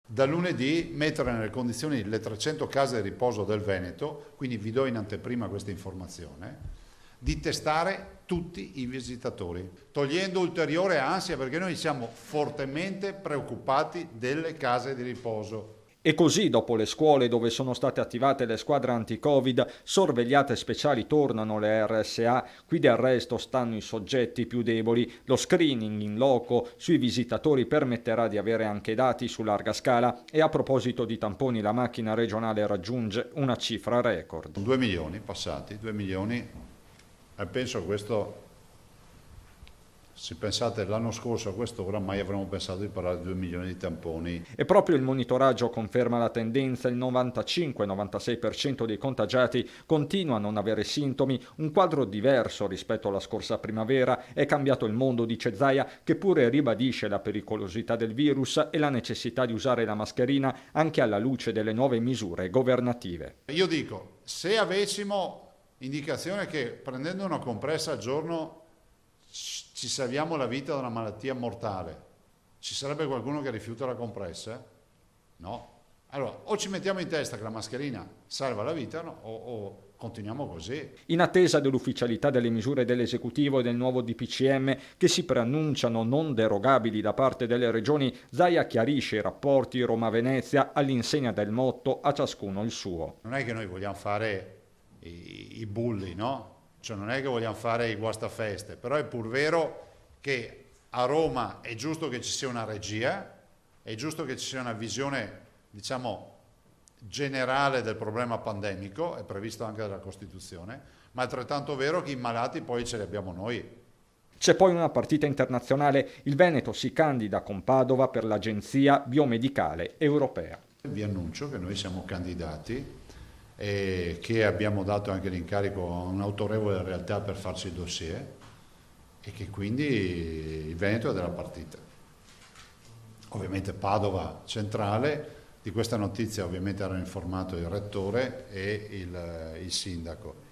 Da lunedì mettere nelle condizioni le 300 case di riposo del Veneto, quindi vi do in anteprima questa informazione, di testare tutti i visitatori, togliendo ulteriore ansia perché noi siamo fortemente preoccupati delle case di riposo. E così, dopo le scuole dove sono state attivate le squadre anti-Covid, sorvegliate speciali tornano le RSA, qui del resto stanno i soggetti più deboli. Lo screening in loco sui visitatori permetterà di avere anche dati su larga scala e a proposito di tamponi la macchina regionale raggiunge una cifra record. 2 milioni passati, 2 milioni, e penso che questo, se pensate l'anno scorso a quest'ora, mai avremmo pensato di parlare di 2 milioni di tamponi. E proprio il monitoraggio conferma la tendenza, il 95-96% dei contagiati continua a non avere sintomi, un quadro diverso rispetto alla scorsa primavera. È cambiato il mondo, dice Zaia, che pure ribadisce la pericolosità del virus e la necessità di usare la mascherina anche alla luce delle nuove misure governative. Io dico, se avessimo indicazione che prendendo una compressa al giorno ci salviamo la vita da una malattia mortale, ci sarebbe qualcuno che rifiuta la compressa? No. Allora, o ci mettiamo in testa che la mascherina salva la vita, no? o continuiamo così. In attesa dell'ufficialità delle misure dell'esecutivo e del nuovo DPCM che si preannunciano non derogabili da parte delle regioni, Zaia chiarisce i rapporti Roma-Venezia all'insegna del motto "a ciascuno il suo". Non è che noi vogliamo fare i bulli, no? Cioè non è che vogliamo fare i guastafeste, però è pur vero che a Roma è giusto che ci sia una regia, è giusto che ci sia una visione, diciamo, generale del problema pandemico, è previsto anche dalla Costituzione, ma è altrettanto vero che i malati poi ce li abbiamo noi. C'è poi una partita internazionale, il Veneto si candida con Padova per l'Agenzia Biomedicale Europea. Vi annuncio che noi siamo candidati e che abbiamo dato anche l'incarico a un'autorevole realtà per farci il dossier e che quindi il Veneto è della partita. Ovviamente Padova centrale, di questa notizia ovviamente erano informato il rettore e il sindaco.